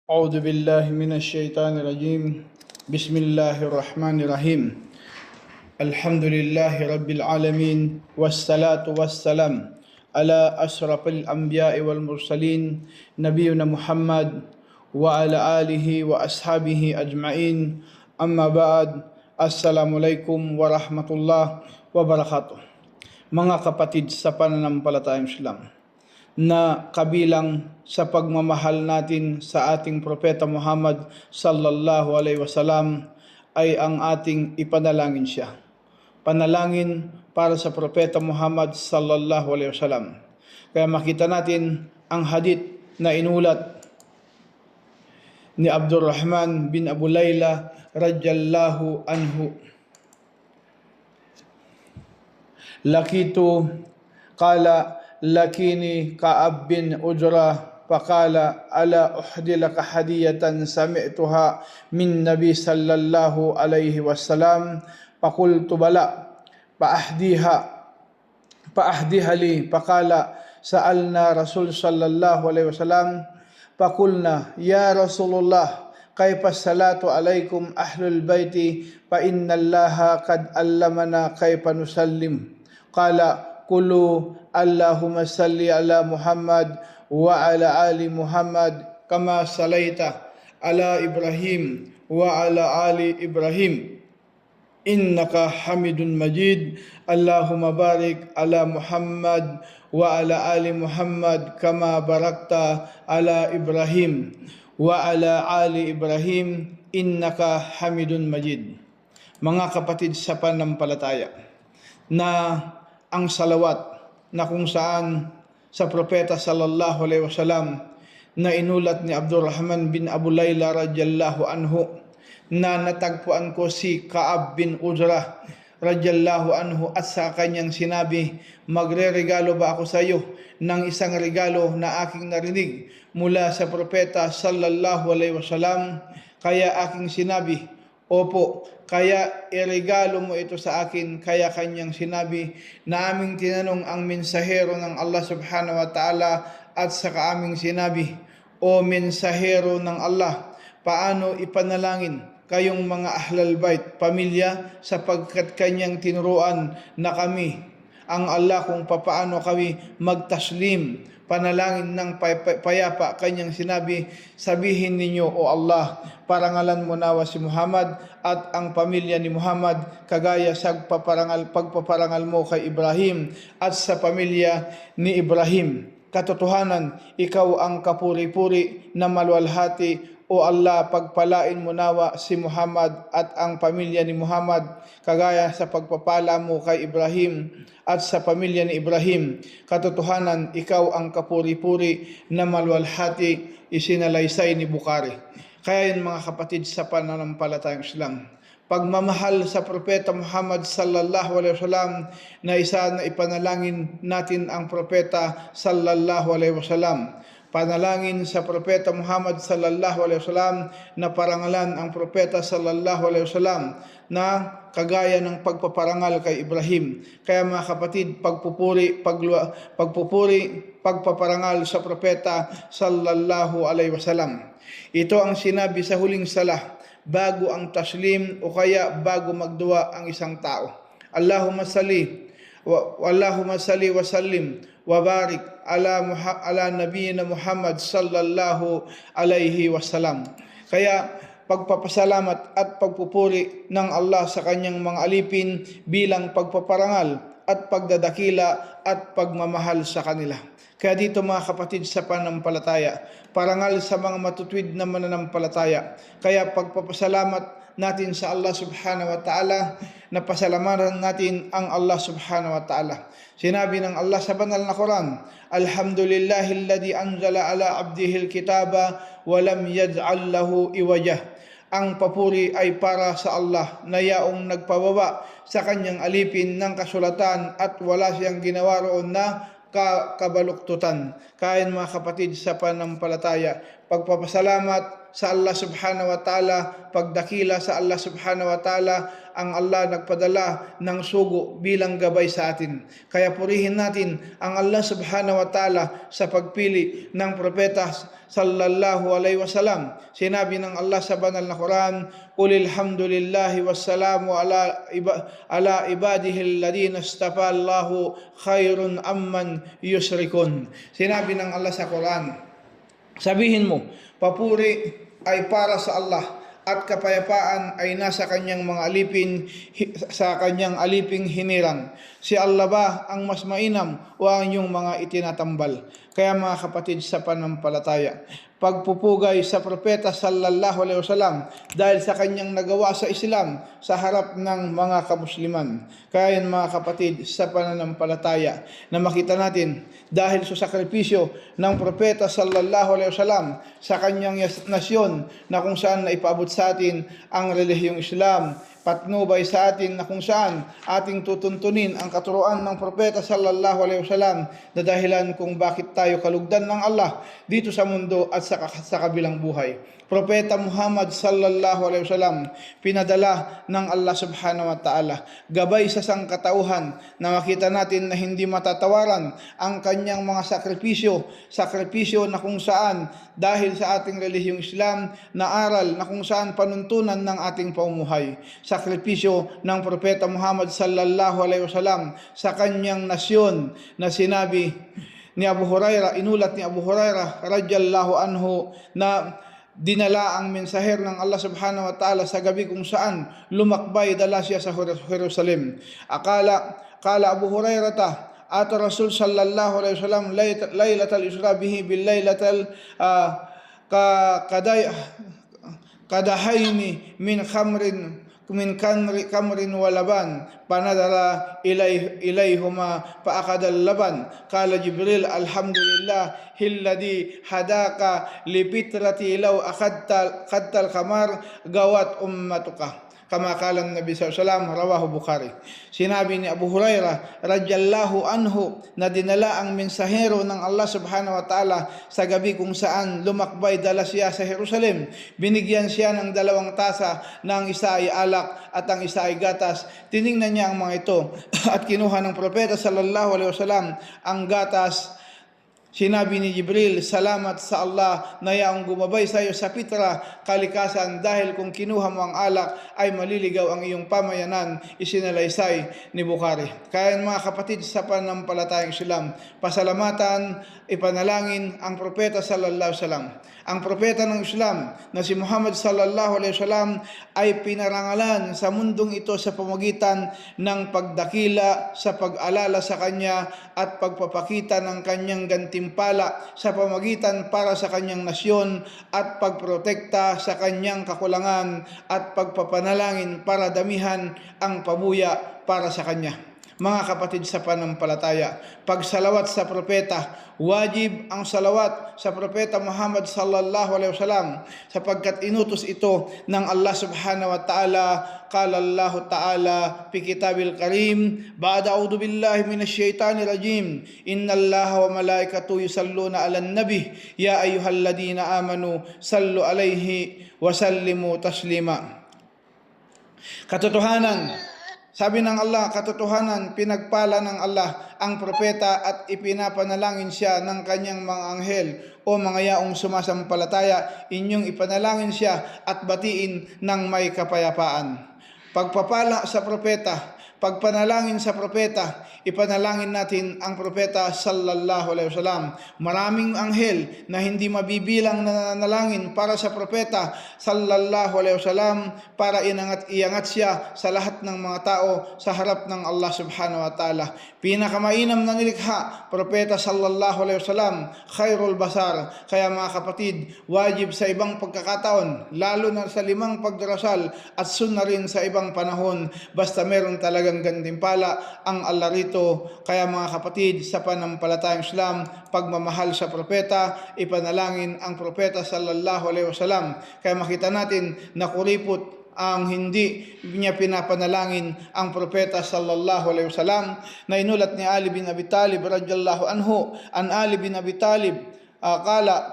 أعوذ بالله من الشيطان الرجيم. بسم الله الرحمن الرحيم. الحمد لله رب العالمين والصلاة والسلام على أشرف الأنبياء والمرسلين نبينا محمد وعلى آله وأصحابه أجمعين. أما بعد. السلام عليكم ورحمة الله وبركاته. Mga kapatid sa pananampalatayang Islam, na kabilang sa pagmamahal natin sa ating Propeta Muhammad sallallahu alaihi wasallam ay ang ating ipanalangin siya. Panalangin para sa Propeta Muhammad sallallahu alaihi wasallam. Kaya makita natin ang hadith na inulat ni Abdurrahman bin Abu Layla radhiyallahu anhu. Lakitu qala lakini Ka'ab bin Ujrah faqala ala uhdi laka hadiyatan sami'tuha min Nabi sallallahu alaihi wasallam faqultu bala fa'ahdiha li faqala sa'alna Rasul sallallahu alaihi wasallam faqulna ya Rasulullah kaifa salatu alaikum ahlul baiti fa inna Allaha qad allamana kaifa nusallim qala qulu Allahumma salli ala Muhammad wa ala ali Muhammad kama salaita ala Ibrahim wa ala ali Ibrahim innaka Hamidun Majid. Allahumma barik ala Muhammad wa ala ali Muhammad kama barakta ala Ibrahim wa ala ali Ibrahim innaka Hamidun Majid. Mga kapatid sa pananampalataya, na ang salawat na kung saan sa Propeta sallallahu alaihi wasallam na inulat ni Abdurrahman bin Abu Layla radhiyallahu anhu, na natagpuan ko si Ka'ab bin Ujrah radhiyallahu anhu at sa kanyang sinabi, magre-regalo ba ako sa iyo ng isang regalo na aking narinig mula sa Propeta sallallahu alaihi wasallam? Kaya aking sinabi, opo, kaya iregalo mo ito sa akin. Kaya kanyang sinabi, na aming tinanong ang mensahero ng Allah subhanahu wa ta'ala at saka aming sinabi, o mensahero ng Allah, paano ipanalangin kayong mga ahlal bait, pamilya, sapagkat kanyang tinuruan na kami ang Allah kung papaano kami magtaslim, panalangin ng payapa. Kanyang sinabi, sabihin ninyo, o Allah, parangalan mo nawa si Muhammad at ang pamilya ni Muhammad kagaya sa pagpaparangal mo kay Ibrahim at sa pamilya ni Ibrahim. Katotohanan, ikaw ang kapuri-puri na maluwalhati. O Allah, pagpalain mo nawa si Muhammad at ang pamilya ni Muhammad kagaya sa pagpapala mo kay Ibrahim at sa pamilya ni Ibrahim. Katotohanan, ikaw ang kapuri-puri na maluwalhati. Isinalaysay ni Bukhari. Kaya yun mga kapatid sa pananampalatayang Islam, pagmamahal sa Propeta Muhammad sallallahu alaihi wasallam, na isa na ipanalangin natin ang Propeta sallallahu alaihi wasallam. Panalangin sa Propeta Muhammad sallallahu alaihi wasallam na parangalan ang Propeta sallallahu alaihi wasallam na kagaya ng pagpaparangal kay Ibrahim. Kaya mga kapatid, pagpaparangal sa Propeta sallallahu alaihi wasallam. Ito ang sinabi sa huling salah bago ang taslim o kaya bago magdua ang isang tao. Allahumma salli wa sallim wa barik ala nabiyina Muhammad sallallahu alaihi wasallam. Kaya pagpapasalamat at pagpupuri ng Allah sa kanyang mga alipin bilang pagpaparangal at pagdadakila at pagmamahal sa kanila. Kaya dito mga kapatid sa pananampalataya, parangal sa mga matutwid na mananampalataya. Kaya pagpapasalamat natin sa Allah subhanahu wa ta'ala, na pasalamatan natin ang Allah subhanahu wa ta'ala. Sinabi ng Allah sa banal na Quran, alhamdulillahilladzi anzala ala abdihil kitaba wa lam yaj'al lahu iwajah. Ang papuri ay para sa Allah na yaong nagpababa sa kanyang alipin ng kasulatan at wala siyang ginawa roon na kabaluktutan. Kaya mga kapatid sa pananampalataya, pagpapasalamat sa Allah subhanahu wa ta'ala, pagdakila sa Allah subhanahu wa ta'ala, ang Allah nagpadala ng sugo bilang gabay sa atin. Kaya purihin natin ang Allah subhanahu wa ta'ala sa pagpili ng propeta sallallahu alaihi wasallam. Sinabi ng Allah sa banal na Quran, "Qulil hamdulillahi wassalamu ala ibadihi alladhina istafa Allahu khairun amman yusrikun." Sinabi ng Allah sa Quran, sabihin mo, papuri ay para sa Allah at kapayapaan ay nasa kanyang mga aliping hinirang. Si Allah ba ang mas mainam o ang inyong mga itinatambal? Kaya mga kapatid sa panampalataya, pagpupugay sa propeta sallallahu alaihi wasallam dahil sa kanyang nagawa sa Islam sa harap ng mga kamusliman. Kaya mga kapatid sa pananampalataya na makita natin dahil sa sakripisyo ng propeta sallallahu alaihi wasallam sa kanyang nasyon na kung saan naipaabot sa atin ang relihiyong Islam, patnubay sa atin na kung saan ating tutuntunin ang katuruan ng propeta sallallahu alaihi wasallam na dahilan kung bakit tayo kalugdan ng Allah dito sa mundo at sa kabilang buhay. Propeta Muhammad sallallahu alaihi wasallam pinadala ng Allah subhanahu wa ta'ala gabay sa sangkatauhan na makita natin na hindi matatawaran ang kanyang mga sakripisyo na kung saan dahil sa ating relihiyong Islam na aral na kung saan panuntunan ng ating pamumuhay. Sakripisyo ng propeta Muhammad sallallahu alaihi wasallam sa kanyang nasyon na sinabi ni Abu Hurairah, inulat ni Abu Hurairah radhiyallahu anhu na dinala ang mensahero ng Allah subhanahu wa ta'ala sa gabi kung saan lumakbay dala siya sa Jerusalem. Kala Abu Hurairah at Rasul sallallahu alaihi wasallam laylatal isra bihi bil laylatal kadahaini min kamrin walaban panadara ilayhuma paakadal laban. Kala Jibril, alhamdulillah hilladhi hadaka lipitrati ilaw akadtal kamar gawat ummatuka. Kama kala Nabi sallallahu alaihi wasallam, rawahu Bukhari. Sinabi ni Abu Hurairah radhiyallahu anhu na dinala ang mensahero ng Allah subhanahu wa ta'ala sa gabi kung saan lumakbay dala siya sa Jerusalem. Binigyan siya ng 2 tasa, na ang isa ay alak at ang isa ay gatas. Tiningnan niya ang mga ito at kinuha ng propeta sallallahu alaihi wasallam ang gatas. Sinabi ni Jibril, salamat sa Allah na yaong gumabay sa iyo sa pitra kalikasan dahil kung kinuha mo ang alak ay maliligaw ang iyong pamayanan, isinalaysay ni Bukhari. Kaya mga kapatid sa panampalatayang Islam, pasalamatan, ipanalangin ang propeta sallallahu alaihi wasallam. Ang propeta ng Islam na si Muhammad sallallahu alaihi wasallam ay pinarangalan sa mundong ito sa pamamagitan ng pagdakila sa pag-alala sa kanya at pagpapakita ng kanyang gantimpala sa pamamagitan para sa kanyang nasyon at pagprotekta sa kanyang kakulangan at pagpapanalangin para damihan ang pabuya para sa kanya. Mga kapatid sa panampalataya, pagsalawat sa propeta, wajib ang salawat sa propeta Muhammad sallallahu alaihi wasallam sapagkat inutos ito ng Allah subhanahu wa ta'ala. Qala Allah ta'ala fi kitabil karim, ba'da a'udhu billahi minash shaitanir rajim, innallaha wa malaikatahu yusalluna 'alan nabi ya ayyuhalladhina amanu sallu alaihi wa sallimu taslima. Katotohanan, sabi ng Allah, katotohanan, pinagpala ng Allah ang propeta at ipinapanalangin siya ng kanyang mga anghel o mga yaong sumasampalataya, inyong ipanalangin siya at batiin ng may kapayapaan. Pagpapala sa propeta, pagpanalangin sa propeta, ipanalangin natin ang propeta sallallahu alaihi wasallam. Maraming anghel na hindi mabibilang na nanalangin para sa propeta sallallahu alaihi wasallam para iangat siya sa lahat ng mga tao sa harap ng Allah subhanahu wa ta'ala. Pinakamainam na nilikha, propeta sallallahu alaihi wasallam, khairul basar. Kaya mga kapatid, wajib sa ibang pagkakataon, lalo na sa 5 pagdarasal at sunna rin sa ibang panahon, basta meron talagang gantimpala ang Allah rito. Kaya mga kapatid sa panampalatayang Islam, pagmamahal sa propeta, ipanalangin ang propeta sallallahu alaihi wasallam. Kaya makita natin na kuripot ang hindi niya pinapanalangin ang propeta sallallahu alaihi wasallam na inulat ni Ali bin Abi Talib radhiyallahu anhu. An Ali bin Abi Talib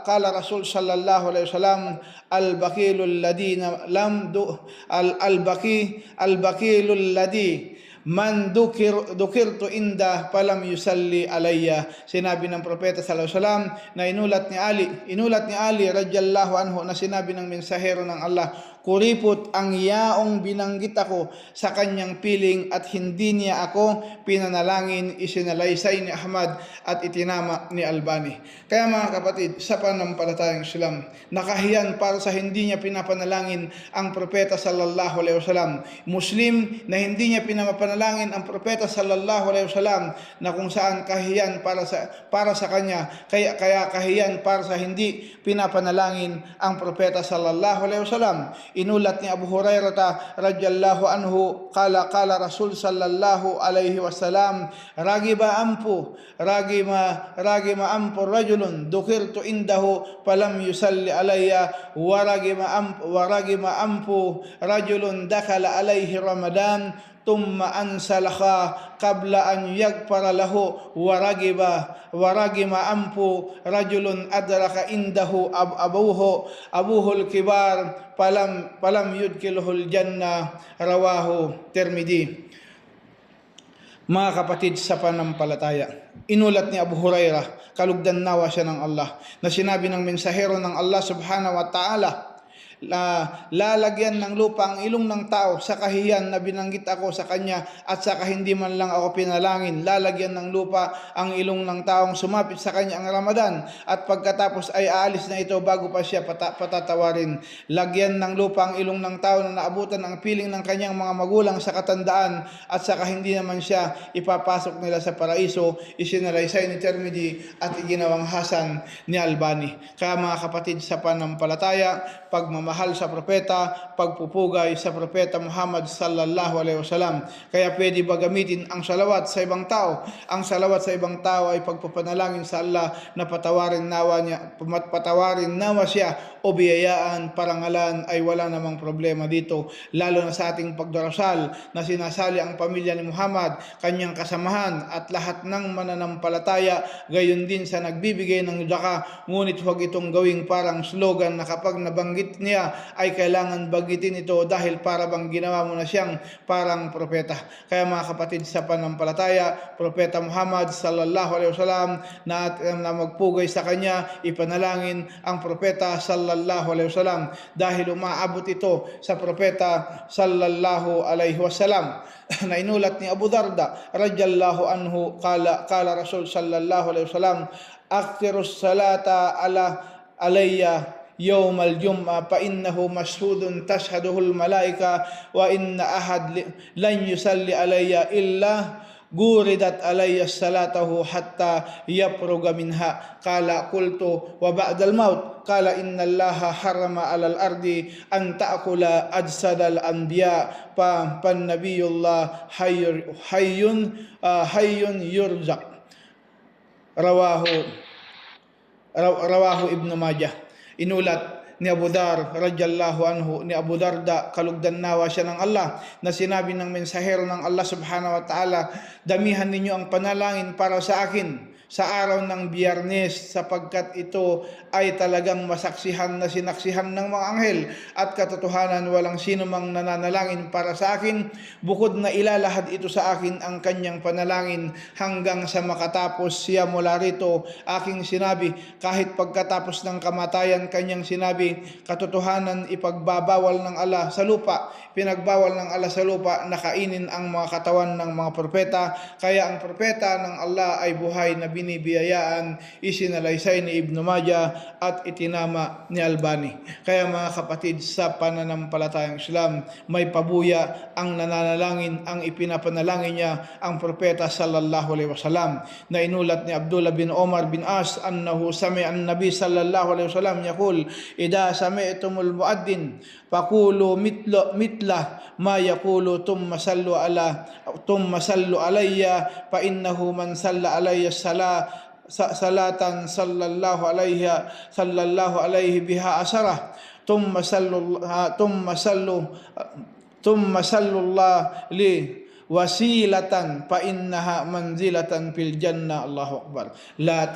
قال رسول صلى الله عليه وسلم البخيل الذين لم دو البخيل الذي man dukirtu inda palam yusalli alayya. Sinabi ng propeta sallallahu alaihi wasallam na inulat ni Ali radhiyallahu anhu na sinabi ng mensahero ng Allah, kuripot ang yaong binanggit ako sa kanyang piling at hindi niya ako pinanalangin. Isinalaysay ni Ahmad at itinama ni Albani. Kaya mga kapatid, sa pananampalatayang Islam, nakahiyan para sa hindi niya pinapanalangin ang propeta sallallahu alaihi wasallam. Muslim na hindi niya pinapanalangin ang propeta sallallahu alaihi wasallam, na kung saan kahiyan para sa kanya, kaya kahiyan para sa hindi pinapanalangin ang propeta sallallahu alaihi wasallam. Inulat ni Abu Hurairah radhiyallahu anhu, qala Rasul sallallahu alaihi wasallam, ragiba ampu rajulun dukirtu indahu falam yusalli alayya wa ragima ampu rajulun dakhala alaihi Ramadan thumma ansalakha qabla an yagfara lahu wa ragima ampu rajulun adraka indahu abuhul kibar falam yudkhiluhul jannah, rawahu Tirmidhi. Mga kapatid sa pananampalataya, inulat ni Abu Hurairah, kalugdan nawa siya ng Allah, na sinabi ng mensahero ng Allah subhanahu wa ta'ala, lalagyan ng lupa ang ilong ng tao sa kahiyan na binanggit ako sa kanya at saka hindi man lang ako pinalangin. Lalagyan ng lupa ang ilong ng taong sumapit sa kanya ang Ramadan at pagkatapos ay aalis na ito bago pa siya patatawarin. Lagyan ng lupa ang ilong ng tao na naabutan ang piling ng kanyang mga magulang sa katandaan at saka hindi naman siya ipapasok nila sa paraiso. Isinalaysay ni Tirmidhi at iginawang hasan ni Albani. Kaya mga kapatid sa pananampalataya, pagmamahal sa propeta, pagpupugay sa propeta Muhammad sallallahu alaihi wasallam. Kaya pwede ba gamitin ang salawat sa ibang tao? Ang salawat sa ibang tao ay pagpapanalangin sa Allah na patawarin nawa siya o biyayaan, parangalan, ay wala namang problema dito. Lalo na sa ating pagdarasal na sinasali ang pamilya ni Muhammad, kanyang kasamahan at lahat ng mananampalataya, gayon din sa nagbibigay ng zaka. Ngunit huwag itong gawing parang slogan na kapag nabanggit niya ay kailangan bagitin ito dahil para bang ginawa mo na siyang parang propeta. Kaya mga kapatid sa pananampalataya, propeta Muhammad sallallahu alaihi wasallam na magpugay sa kanya, ipanalangin ang propeta sallallahu alaihi wasallam dahil umaabot ito sa propeta sallallahu alaihi wasallam. Na inulat ni Abu Darda radhiyallahu anhu, qala Rasul sallallahu alaihi wasallam, akthirus salata alayya يوم الجمعة فإنه مشهود تشهده الملائكة وإن أحد لن يصلي علي إلا غردت علي صلاته حتى يفرغ منها. قال قلت وبعد الموت؟ قال إن الله حرم على الأرض أن تأكل أجساد الأنبياء فالنبي الله حي يرزق. rawahu Ibn Majah. Inulat ni Abu Dar radhiyallahu anhu, ni Abu Darda, kalugdan nawa siya ng Allah, na sinabi ng mensahero ng Allah subhanahu wa ta'ala, damihan ninyo ang panalangin para sa akin sa araw ng Biyernes, sapagkat ito ay talagang masaksihan na sinaksihan ng mga anghel at katotohanan walang sino mang nananalangin para sa akin bukod na ilalahad ito sa akin ang kanyang panalangin hanggang sa makatapos siya mula rito. Aking sinabi, kahit pagkatapos ng kamatayan kanyang sinabi, katotohanan ipagbabawal ng Allah sa lupa, pinagbawal ng Allah sa lupa na kainin ang mga katawan ng mga propeta. Kaya ang propeta ng Allah ay buhay na binibiyayaan. Isinalaysay ni Ibn Majah at itinama ni Albani. Kaya mga kapatid sa pananampalatayang Islam, may pabuya ang nananalangin, ang ipinapanalangin niya ang propeta sallallahu alaihi wasallam, na inulat ni Abdullah bin Omar bin As annahu sami'a an-nabi sallallahu alaihi wasallam yaqul idha sami'tumul muaddin faqulu mitla ma yaqulu thumma sallu alayya fa innahu man salla alayya salatan sallallahu alaihi biha asara thumma sallu Allah li wasilatan fa innaha manzilatan fil jannah. Allahu akbar. La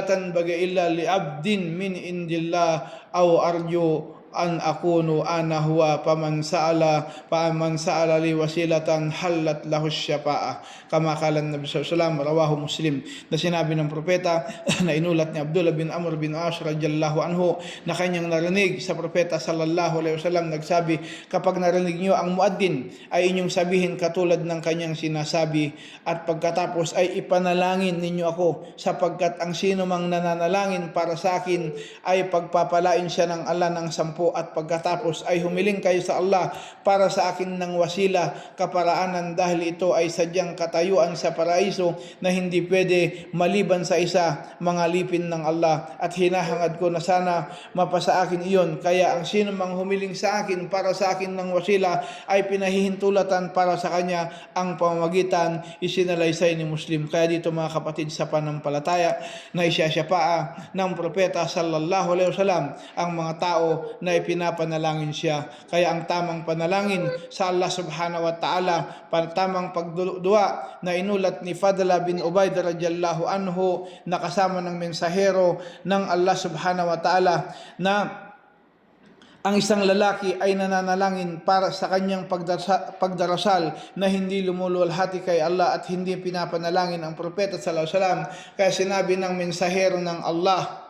tanbaga illa li abdin min indillah aw arju an akunu ana huwa paman sa'ala li wasilatan halat lahu syafa'ah, kama kala Nabi sallallahu alaihi wasallam, rawahu Muslim. Na sinabi ng propeta na inulat ni Abdullah bin Amr bin As radhiyallahu anhu na kanyang narinig sa propeta sallallahu alaihi wasallam nagsabi, kapag narinig niyo ang muaddin ay inyong sabihin katulad ng kanyang sinasabi, at pagkatapos ay ipanalangin ninyo ako, sapagkat ang sino mang nananalangin para sa akin ay pagpapalain siya ng Allah ng 10, at pagkatapos ay humiling kayo sa Allah para sa akin ng wasila, kaparaanan, dahil ito ay sadyang katayuan sa paraiso na hindi pwede maliban sa isa, mga lipin ng Allah, at hinahangad ko na sana mapasa akin iyon. Kaya ang sino mang humiling sa akin para sa akin ng wasila ay pinahihintulatan para sa kanya ang pamamagitan, isinalaysay ni Muslim. Kaya dito mga kapatid sa panampalataya na isyasyapa'a ng propeta sallallahu alaihi wasallam ang mga tao na ipinapanalangin siya. Kaya ang tamang panalangin sa Allah subhanahu wa ta'ala, tamang pagdua na inulat ni Fadla bin Ubayd radhiyallahu anhu na kasama ng mensahero ng Allah subhanahu wa ta'ala, na ang isang lalaki ay nananalangin para sa kanyang pagdarasal na hindi lumuluwalhati kay Allah at hindi pinapanalangin ang propeta sallallahu alaihi wasallam. Kaya sinabi ng mensahero ng Allah,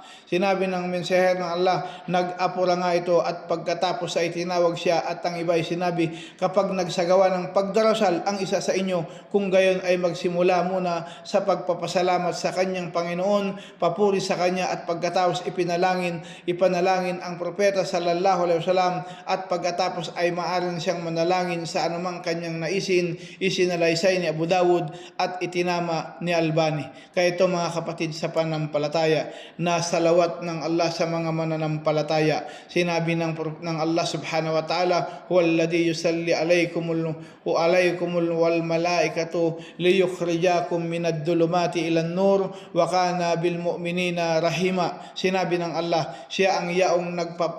nag-apura nga ito, at pagkatapos ay tinawag siya, at ang iba ay sinabi, kapag nagsagawa ng pagdarasal ang isa sa inyo, kung gayon ay magsimula muna sa pagpapasalamat sa kanyang Panginoon, papuri sa kanya, at pagkatapos ipanalangin ang propeta sallallahu alaihi wasallam, at pagkatapos ay maaring siyang manalangin sa anumang kanyang naisin, isinalaysay ni Abu Dawud at itinama ni Albani. Kaya ito mga kapatid sa panampalataya, na salawat ng Allah sa mga mananampalataya. Sinabi ng Allah subhanahu wa ta'ala, huwalladhi yusalli alaykumul wal malaikatu liyukhrijakum minad dhulumati ilan nur wa kana bil mu'minina rahima. Sinabi ng Allah, siya ang yaong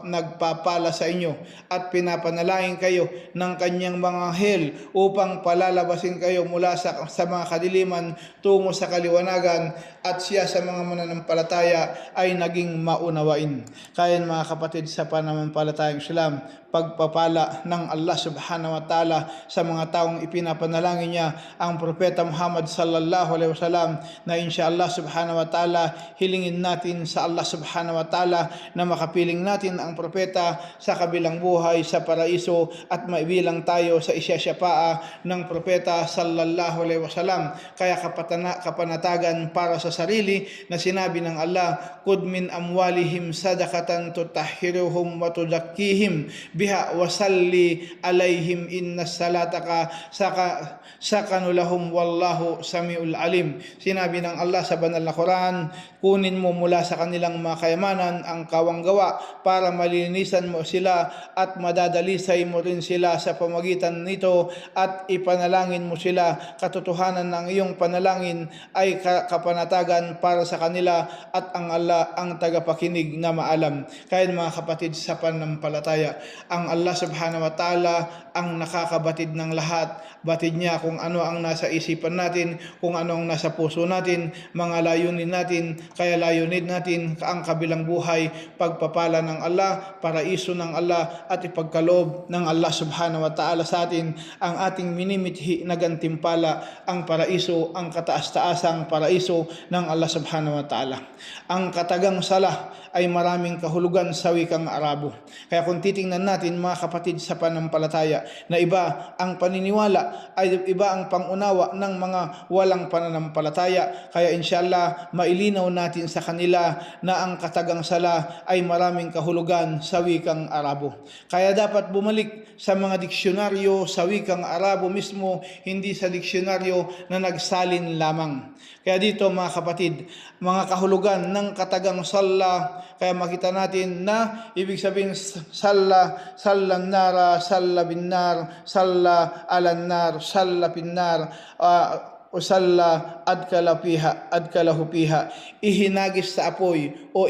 nagpapala sa inyo at pinapanalangin kayo ng kanyang mga anghel upang palalabasin kayo mula sa mga kadiliman tungo sa kaliwanagan, at siya sa mga mananampalataya ay naging maunawain. Kaya mga kapatid sa pananampalatayang Islam, pagpapala ng Allah subhanahu wa ta'ala sa mga taong ipinapanalangin niya ang propeta Muhammad sallallahu alaihi wasallam, na inshallah subhanahu wa ta'ala hilingin natin sa Allah subhanahu wa ta'ala na makapiling natin ang propeta sa kabilang buhay sa paraiso, at maibilang tayo sa isyasyapa'a ng propeta sallallahu alaihi wasallam. Kaya kapanatagan para sa sarili na sinabi ng Allah, kud min amwalihim sadaqatan tutahhiruhum wa tuzakkihim biha wasalli alaihim inna salataka sakanulahum wallahu samiul alim. Sinabi ng Allah sa banal na Quran, kunin mo mula sa kanilang mga kayamanan ang kawanggawa para malinisan mo sila, at madadalisay mo rin sila sa pamagitan nito, at ipanalangin mo sila. Katotohanan ng iyong panalangin ay kapanatagan para sa kanila, at ang Allah ang tagapakinig na maalam. Kaya mga kapatid sa pananampalataya, ang Allah subhanahu wa ta'ala ang nakakabatid ng lahat. Batid niya kung ano ang nasa isipan natin, kung ano ang nasa puso natin, mga layunin natin. Kaya layunin natin ang kabilang buhay, pagpapala ng Allah, paraiso ng Allah, at ipagkaloob ng Allah subhanahu wa ta'ala sa atin ang ating minimithi na gantimpala, ang paraiso, ang kataas-taasang paraiso ng Allah subhanahu wa ta'ala. Ang katagang sala ay maraming kahulugan sa wikang Arabo. Kaya kung titingnan natin mga kapatid sa panampalataya, na iba ang paniniwala, ay iba ang pangunawa ng mga walang pananampalataya. Kaya inshallah mailinaw natin sa kanila na ang katagang sala ay maraming kahulugan sa wikang Arabo. Kaya dapat bumalik sa mga diksyonaryo sa wikang Arabo mismo, hindi sa diksyonaryo na nagsalin lamang. Kaya dito mga kapatid, mga kahulugan ng katagang salla, kaya makita natin na ibig sabihin sallan nara, salla bin nar, salla alan nar, salla bin nar, o salla adkalahu piha, ihinagis sa apoy, o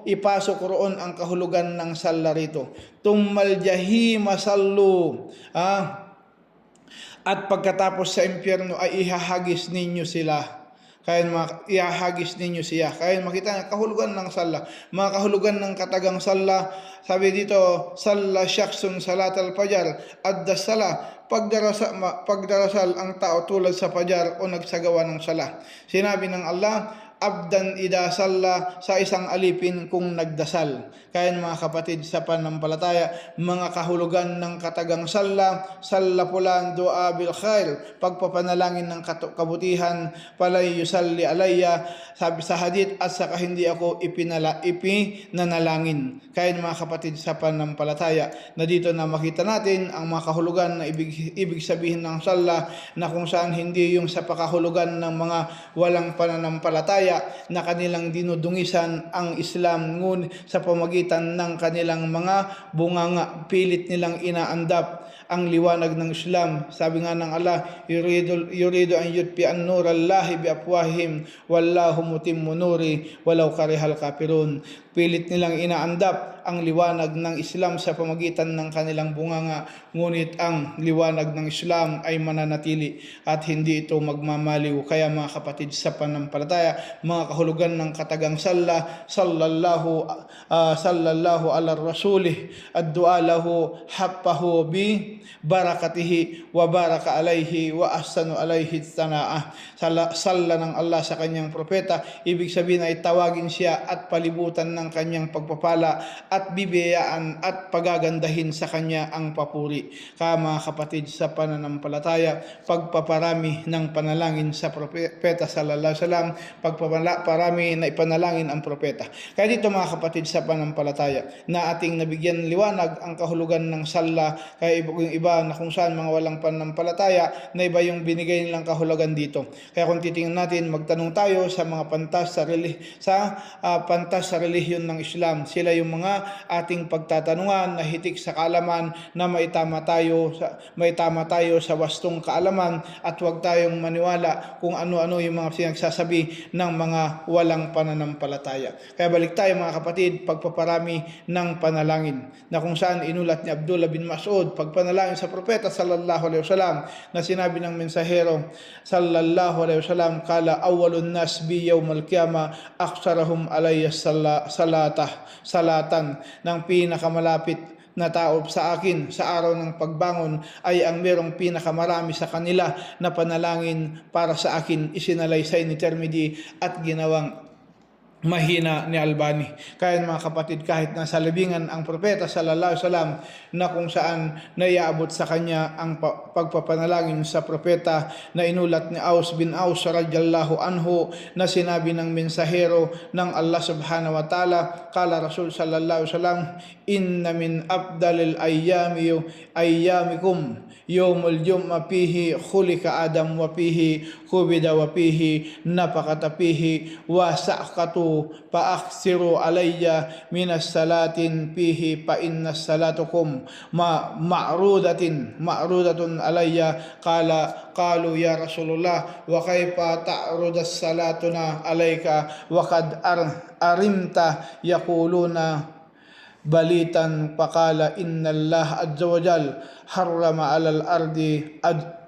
ipasok roon ang kahulugan ng salla rito. Tummal jahima sallu, At pagkatapos sa impyerno ay ihahagis ninyo sila. Kaya ihahagis ninyo siya. Kaya makita nga kahulugan ng sala. Mga kahulugan ng katagang sala. Sabi dito, sala syaksun salat al-fajar. Adda sala. Pagdarasal ang tao tulad sa fajar o nagsagawa ng sala. Sinabi ng Allah, abdan ida salla, sa isang alipin kung nagdasal. Kaya mga kapatid sa pananampalataya, mga kahulugan ng katagang salla pulan dua bil khair, pagpapanalangin ng kabutihan, palay yusalli alayya, sabi sa hadith, at saka hindi ako ipinanalangin. Kaya mga kapatid sa pananampalataya, na dito na makita natin ang mga kahulugan na ibig sabihin ng salla, na kung saan hindi yung sa pakahulugan ng mga walang pananampalataya na kanilang dinudungisan ang Islam, ngunit sa pamagitan ng kanilang mga bunganga, pilit nilang inaandap ang liwanag ng Islam. Sabi nga ng Allah, yuridu an yutfi an nurallahi bi afwahihim wallahu mutimmu nuri walau karihal kafirun. Pilit nilang inaandap ang liwanag ng Islam sa pamagitan ng kanilang bunganga, ngunit ang liwanag ng Islam ay mananatili at hindi ito magmamaliw. Kaya mga kapatid sa pananampalataya, mga kahulugan ng katagang sallallahu ala rasulih ad-du'a lahu happahu bi barakatihi wa baraka alayhi wa ahsanu alayhi sana'ah. Salla ng Allah sa kanyang propeta, ibig sabihin ay tawagin siya at palibutan ng kanyang pagpapala at bibiyaan at pagagandahin sa kanya ang papuri. Kaya mga kapatid sa pananampalataya, pagpaparami ng panalangin sa propeta sallallahu alaihi wasallam, pagpaparami na ipanalangin ang propeta. Kaya dito mga kapatid sa pananampalataya, na ating nabigyan liwanag ang kahulugan ng salla. Kaya yung iba na kung saan mga walang pananampalataya, na iba yung binigay nilang kahulugan dito. Kaya kung titingnan natin, magtanong tayo sa mga pantas sa relihiyon ng Islam. Sila yung mga ating pagtatanungan na hitik sa kaalaman, na maitama tayo sa wastong kaalaman, at huwag tayong maniwala kung ano-ano yung mga sinagsasabi ng mga walang pananampalataya. Kaya balik tayo mga kapatid, pagpaparami ng panalangin, na kung saan inulat ni Abdullah bin Mas'ud, pagpanalangin sa propeta sallallahu alaihi wasallam, na sinabi ng mensahero sallallahu alaihi wasallam, kala awwalun nas bi yawmal qiyamah aksarahum alayya salatan, ng pinakamalapit na tao sa akin sa araw ng pagbangon ay ang merong pinakamarami sa kanila na panalangin para sa akin. Isinalaysay ni Tirmidhi at ginawang mahina ni Albani. Kaya mga kapatid, kahit nasa libingan ang propeta sallallahu alaihi wasallam, na kung saan naiabot sa kanya ang pagpapanalangin sa propeta, na inulat ni Aus bin Aus radhiyallahu anhu, na sinabi ng mensahero ng Allah subhanahu wa ta'ala, kala Rasul sallallahu alaihi wasallam, inna min afdalil ayyamikum yawmul jum'a fihi khulika Adam wa fihi khubida wa fihi napakata fihi wa sa'katu paaksiru alayya minas salatin fihi pa innas salatukum ma'rudatun alayya. Qalu ya Rasulullah wa kayfa ta'rudas salatuna alayka wa qad arimta yaquluna balitan. Pakala innallah azza wa jal harrama alal ardi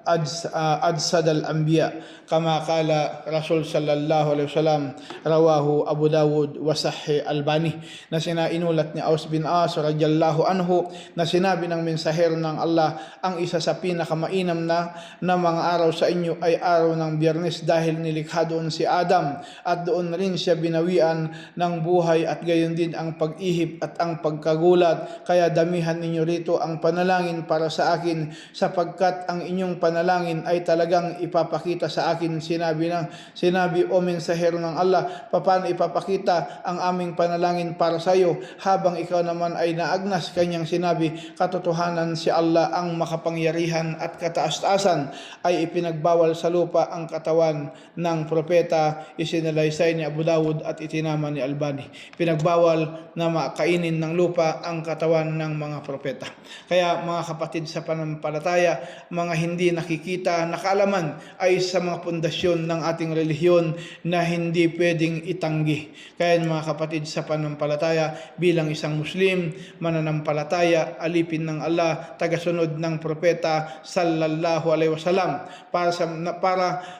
adsadal anbiya kama kala Rasul sallallahu alaihi wasallam, rawahu Abu Dawud wa Sahih Albani. Na inulat ni Aus bin As radhiyallahu anhu, na sinabi ng mensahero ng Allah, ang isa sa pinakamainam na mga araw sa inyo ay araw ng Biyernes, dahil nilikha doon si Adam at doon rin siya binawian ng buhay, at gayon din ang pag-ihip at ang pagkagulat. Kaya damihan ninyo rito ang panalangin para sa akin, sapagkat ang inyong panalangin ay talagang ipapakita sa akin. Sinabi o mensahero ng Allah, paano ipapakita ang aming panalangin para sa iyo habang ikaw naman ay naagnas? Kanyang sinabi, katotohanan si Allah ang makapangyarihan at kataas-taasan ay ipinagbawal sa lupa ang katawan ng propeta. Isinalaysay ni Abu Dawud at itinama ni Albani. Pinagbawal na makainin ng lupa ang katawan ng mga propeta. Kaya mga kapatid sa pananampalataya, mga hindi nakikita na kaalaman ay sa mga pundasyon ng ating relihiyon na hindi pwedeng itanggi. Kaya mga kapatid sa pananampalataya, bilang isang Muslim, mananampalataya, alipin ng Allah, tagasunod ng propeta sallallahu alaihi wasallam,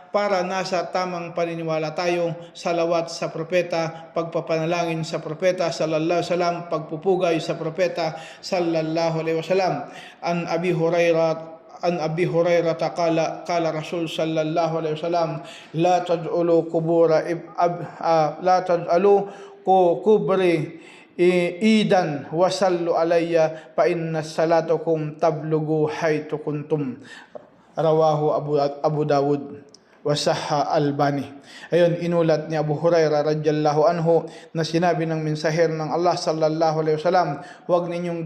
para nasa tamang paniniwala tayo, salawat sa propeta, pagpapanalangin sa propeta sallallahu alaihi wasallam, pagpupugay sa propeta sallallahu alaihi wasallam. An Abi Hurairah qala Rasul sallallahu alaihi wasallam, la taj'alu kubri idan wasallu alayya fa inna salatakum tablugu haytu kuntum. Rawahu Abu Dawud wa sahha Albani. Ayun, inulat ni Abu Hurairah radhiyallahu anhu na sinabi ng mensahero ng Allah sallallahu alaihi wasallam, huwag ninyong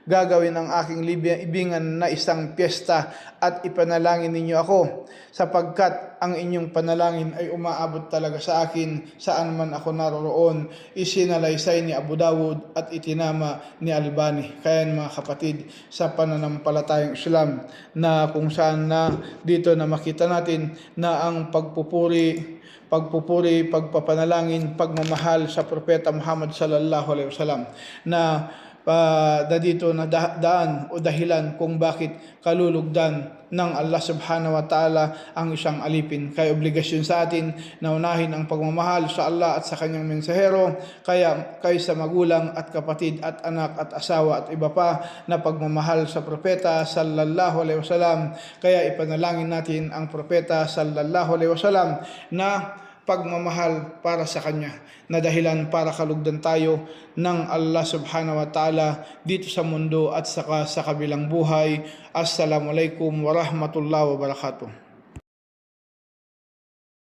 gagawin ang aking libingan na isang piyesta at ipanalangin ninyo ako, sapagkat ang inyong panalangin ay umaabot talaga sa akin saan man ako naroroon. Isinalaysay ni Abu Dawud at itinama ni Albani. Kaya mga kapatid sa pananampalatayang Islam, na kung saan na dito na makita natin na ang pagpupuri, pagpapanalangin, pagmamahal sa propeta Muhammad sallallahu alaihi wasallam, na dito na daan o dahilan kung bakit kalulugdan ng Allah subhanahu wa ta'ala ang isang alipin. Kaya obligasyon sa atin na unahin ang pagmamahal sa Allah at sa kanyang mensahero, kaysa magulang at kapatid at anak at asawa at iba pa na pagmamahal sa propeta sallallahu alaihi wasallam. Kaya ipanalangin natin ang propeta sallallahu alaihi wasallam na pagmamahal para sa kanya, na dahilan para kalugdan tayo ng Allah subhanahu wa ta'ala dito sa mundo at saka sa kabilang buhay. Assalamualaikum warahmatullahi wabarakatuh.